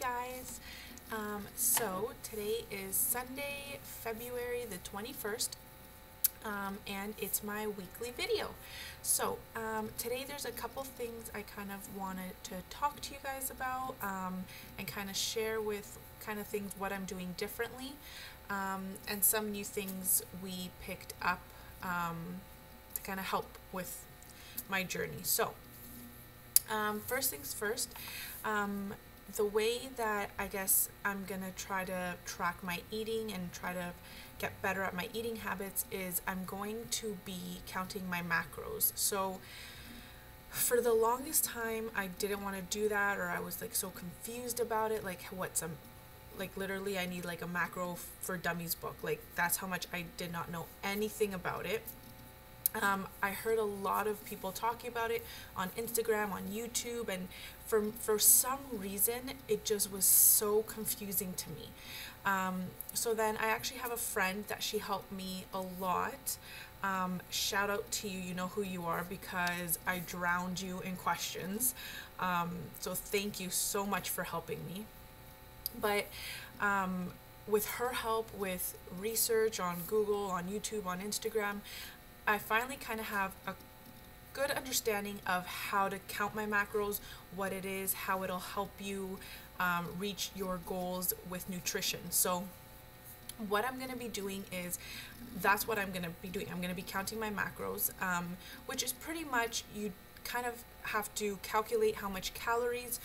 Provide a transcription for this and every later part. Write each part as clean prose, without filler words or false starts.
guys. So today is Sunday, February the 21st, and it's my weekly video. So today there's a couple things I kind of wanted to talk to you guys about and kind of share with kind of things what I'm doing differently and some new things we picked up to kind of help with my journey. So first things first, the way that I guess I'm gonna try to track my eating and try to get better at my eating habits is I'm going to be counting my macros. So for the longest time I didn't want to do that, or I was like so confused about it, like like literally I need like a macro for dummies book. Like that's how much I did not know anything about it. I heard a lot of people talking about it on Instagram, on YouTube, and for some reason it just was so confusing to me. So then I actually have a friend that she helped me a lot. Shout out to you, you know who you are, because I drowned you in questions. So thank you so much for helping me. But with her help, with research on Google, on YouTube, on Instagram, I finally kind of have a good understanding of how to count my macros, what it is, how it'll help you reach your goals with nutrition. So what I'm going to be doing is, that's what I'm going to be doing. I'm going to be counting my macros, which is pretty much, you kind of have to calculate how much calories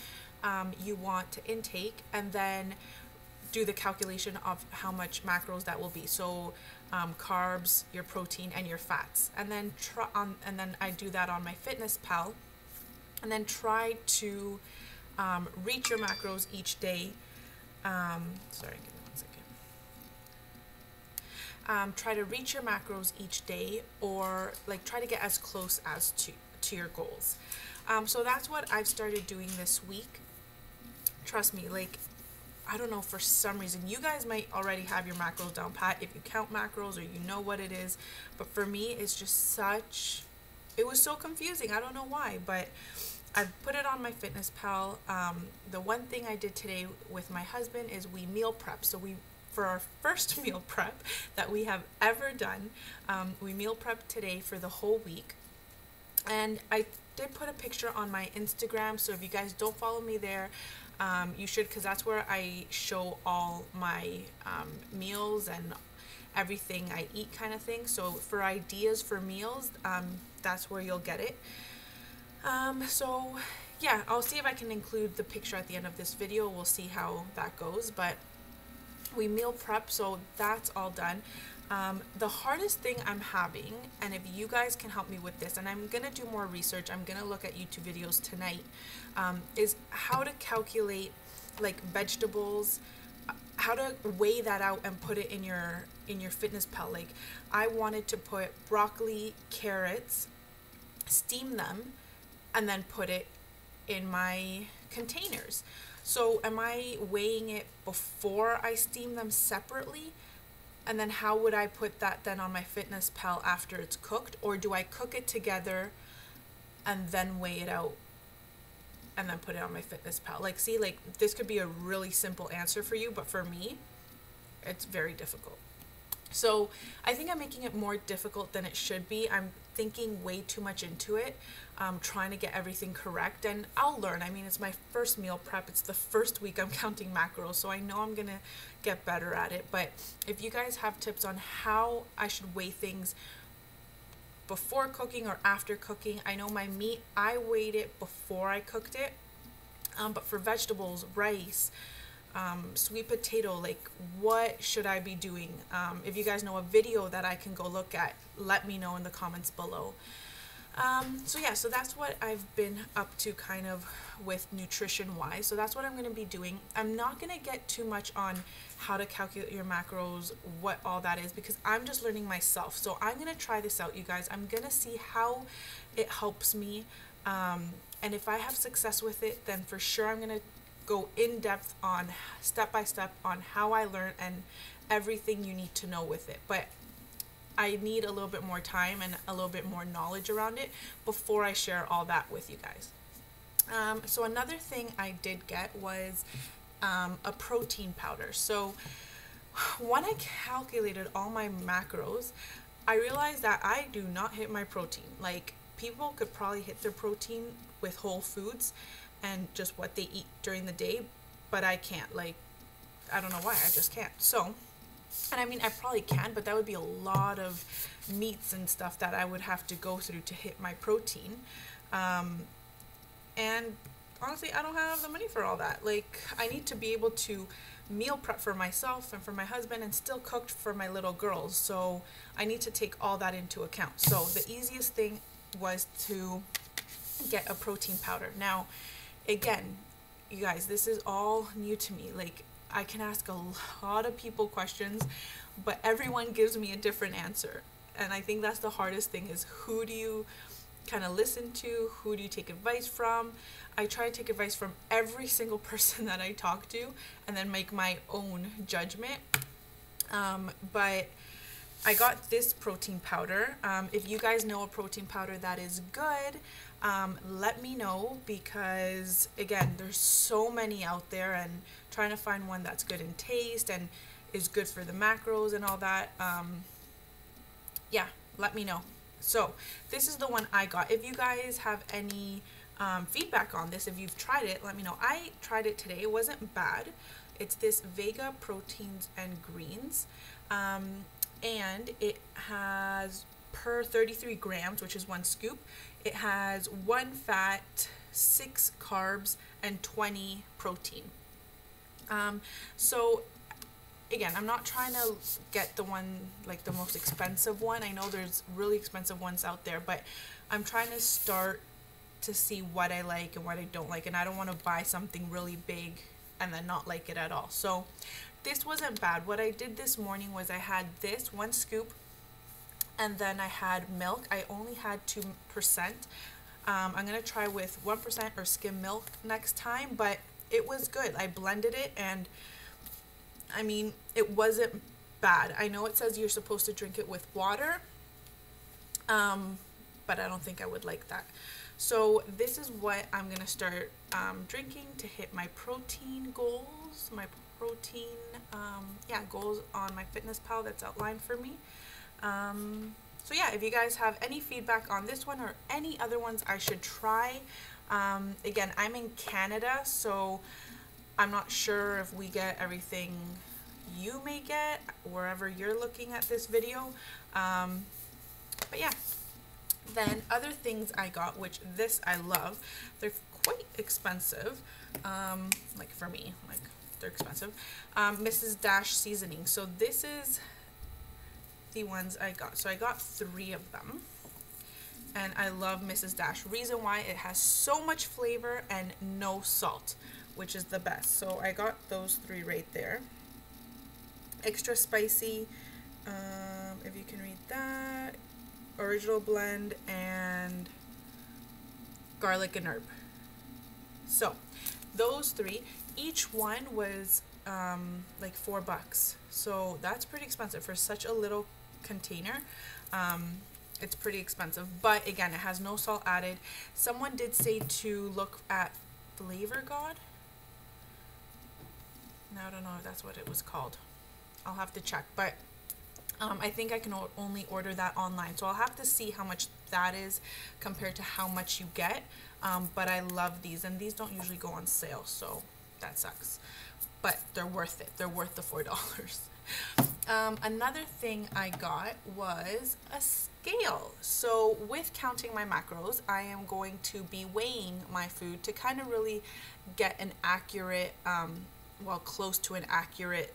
you want to intake, and then do the calculation of how much macros that will be. So carbs, your protein, and your fats, and then I do that on my Fitness Pal, and then try to reach your macros each day. Sorry, give me 1 second. Try to reach your macros each day, or like try to get as close as to your goals. So that's what I've started doing this week. Trust me, like, I don't know, for some reason, you guys might already have your macros down pat if you count macros or you know what it is, but for me, it's just it was so confusing. I don't know why, but I've put it on my Fitness Pal. The one thing I did today with my husband is we meal prep. So for our first meal prep that we have ever done, we meal prep today for the whole week. And I did put a picture on my Instagram, so if you guys don't follow me there, you should, because that's where I show all my meals and everything I eat kind of thing. So for ideas for meals, that's where you'll get it. So yeah, I'll see if I can include the picture at the end of this video. We'll see how that goes, but we meal prep, so that's all done. The hardest thing I'm having, and if you guys can help me with this, and I'm gonna do more research, I'm gonna look at YouTube videos tonight, is how to calculate like vegetables, how to weigh that out and put it in your Fitness Pal. Like I wanted to put broccoli, carrots, steam them, and then put it in my containers. So am I weighing it before I steam them separately? And then how would I put that then on my Fitness Pal after it's cooked? Or do I cook it together and then weigh it out and then put it on my Fitness Pal? Like, see, like this could be a really simple answer for you, but for me, it's very difficult. So I think I'm making it more difficult than it should be. I'm thinking way too much into it, trying to get everything correct, and I'll learn. I mean, it's my first meal prep. It's the first week I'm counting macros, so I know I'm gonna get better at it. But if you guys have tips on how I should weigh things before cooking or after cooking, I know my meat, I weighed it before I cooked it, but for vegetables, rice, sweet potato, like what should I be doing? If you guys know a video that I can go look at, let me know in the comments below. So yeah, so that's what I've been up to kind of with nutrition wise. So that's what I'm going to be doing. I'm not going to get too much on how to calculate your macros, what all that is, because I'm just learning myself. So I'm going to try this out, you guys. I'm going to see how it helps me. And if I have success with it, then for sure I'm going to go in depth on step by step on how I learn and everything you need to know with it. But I need a little bit more time and a little bit more knowledge around it before I share all that with you guys. So another thing I did get was a protein powder. So when I calculated all my macros, I realized that I do not hit my protein. Like, people could probably hit their protein with whole foods and just what they eat during the day, but I can't. Like, I don't know why, I just can't. So, and I mean, I probably can, but that would be a lot of meats and stuff that I would have to go through to hit my protein. And honestly, I don't have the money for all that. Like, I need to be able to meal prep for myself and for my husband and still cook for my little girls. So I need to take all that into account. So the easiest thing was to get a protein powder. Now, again, you guys, this is all new to me. Like, I can ask a lot of people questions, but everyone gives me a different answer. And I think that's the hardest thing, is who do you kind of listen to? Who do you take advice from? I try to take advice from every single person that I talk to and then make my own judgment. But I got this protein powder. If you guys know a protein powder that is good, let me know, because again, there's so many out there, and trying to find one that's good in taste and is good for the macros and all that. Yeah, let me know. So this is the one I got. If you guys have any feedback on this, if you've tried it, let me know. I tried it today. It wasn't bad. It's this Vega Proteins and Greens, and it has, per 33 grams, which is 1 scoop, it has 1 fat, 6 carbs, and 20 protein. So again, I'm not trying to get the one, like the most expensive one. I know there's really expensive ones out there, but I'm trying to start to see what I like and what I don't like, and I don't want to buy something really big and then not like it at all. So this wasn't bad. What I did this morning was I had this 1 scoop, and then I had milk. I only had 2%. I'm gonna try with 1% or skim milk next time, but it was good. I blended it, and I mean, it wasn't bad. I know it says you're supposed to drink it with water, but I don't think I would like that. So this is what I'm gonna start drinking to hit my protein goals, my protein goals on my FitnessPal that's outlined for me. So yeah, if you guys have any feedback on this one or any other ones I should try, again, I'm in Canada, so I'm not sure if we get everything you may get wherever you're looking at this video. But yeah, then other things I got, which this I love, they're quite expensive, like for me, like they're expensive, Mrs. Dash seasoning. So this is the ones I got. So I got 3 of them, and I love Mrs. Dash. Reason why, it has so much flavor and no salt, which is the best. So I got those 3 right there. Extra spicy, if you can read that, original blend, and garlic and herb. So those 3, each one was like $4. So that's pretty expensive for such a little container. It's pretty expensive, but again, it has no salt added. Someone did say to look at Flavor God. Now I don't know if that's what it was called. I'll have to check, but I think I can only order that online, so I'll have to see how much that is compared to how much you get. But I love these, and these don't usually go on sale, so that sucks, but they're worth it. They're worth the $4. Another thing I got was a scale. So with counting my macros, I am going to be weighing my food to kind of really get an accurate, well, close to an accurate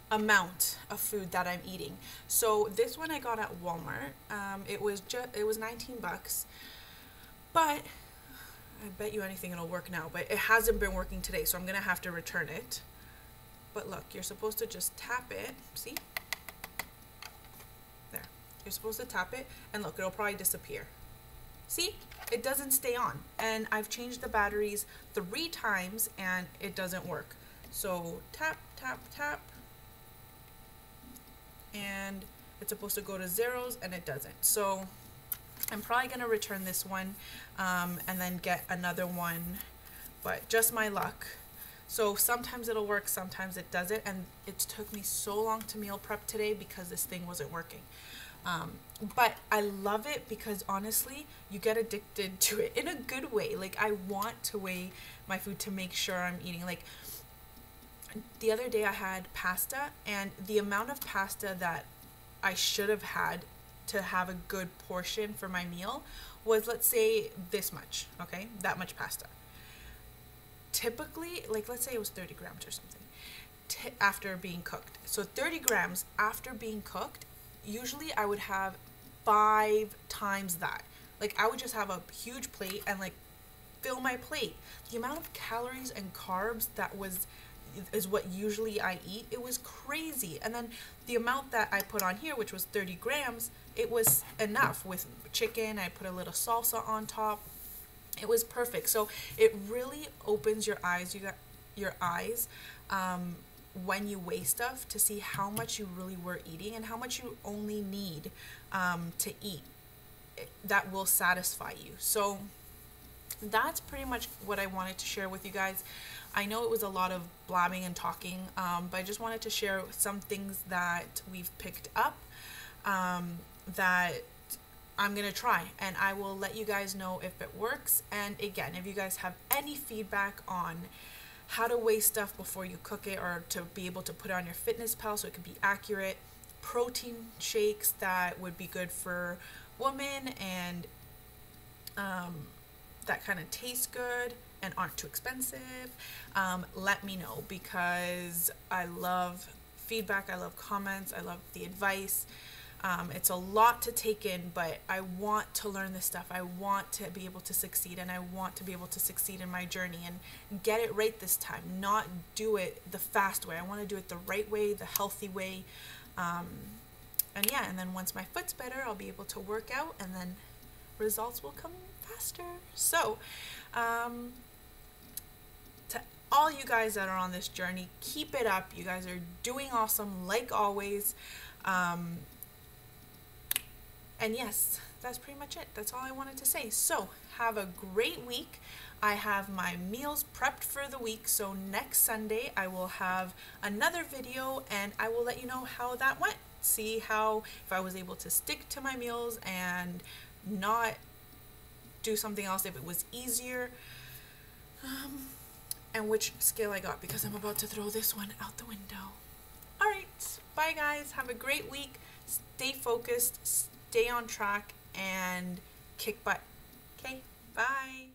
amount of food that I'm eating. So this one I got at Walmart. It was 19 bucks, but I bet you anything it'll work now, but it hasn't been working today, so I'm gonna have to return it. But look, you're supposed to just tap it, see? There, you're supposed to tap it, and look, it'll probably disappear. See, it doesn't stay on, and I've changed the batteries 3 times and it doesn't work. So tap, tap, tap, and it's supposed to go to zeros, and it doesn't. So I'm probably gonna return this one and then get another one, but just my luck. So sometimes it'll work, sometimes it doesn't, and it took me so long to meal prep today because this thing wasn't working. But I love it because honestly, you get addicted to it in a good way. Like, I want to weigh my food to make sure I'm eating. Like, the other day I had pasta, and the amount of pasta that I should have had to have a good portion for my meal was, let's say, this much, okay? That much pasta. Typically, like, let's say it was 30 grams or something after being cooked. So 30 grams after being cooked, usually I would have 5 times that. Like, I would just have a huge plate and like fill my plate. The amount of calories and carbs that is what usually I eat, it was crazy. And then the amount that I put on here, which was 30 grams, it was enough. With chicken, I put a little salsa on top. It was perfect. So it really opens your eyes. You got your eyes when you weigh stuff to see how much you really were eating and how much you only need to eat that will satisfy you. So that's pretty much what I wanted to share with you guys. I know it was a lot of blabbing and talking, but I just wanted to share some things that we've picked up that I'm going to try, and I will let you guys know if it works. And again, if you guys have any feedback on how to weigh stuff before you cook it, or to be able to put it on your FitnessPal so it can be accurate, protein shakes that would be good for women and that kind of taste good and aren't too expensive, let me know, because I love feedback, I love comments, I love the advice. It's a lot to take in, but I want to learn this stuff. I want to be able to succeed, and I want to be able to succeed in my journey and get it right this time, not do it the fast way. I want to do it the right way, the healthy way. And yeah, and then once my foot's better, I'll be able to work out, and then results will come faster. So, to all you guys that are on this journey, keep it up. You guys are doing awesome, like always. And yes, that's pretty much it. That's all I wanted to say. So have a great week. I have my meals prepped for the week. So next Sunday, I will have another video, and I will let you know how that went. See how, if I was able to stick to my meals and not do something else, if it was easier, and which scale I got, because I'm about to throw this one out the window. All right. Bye, guys. Have a great week. Stay focused. Stay on track and kick butt. Okay, bye.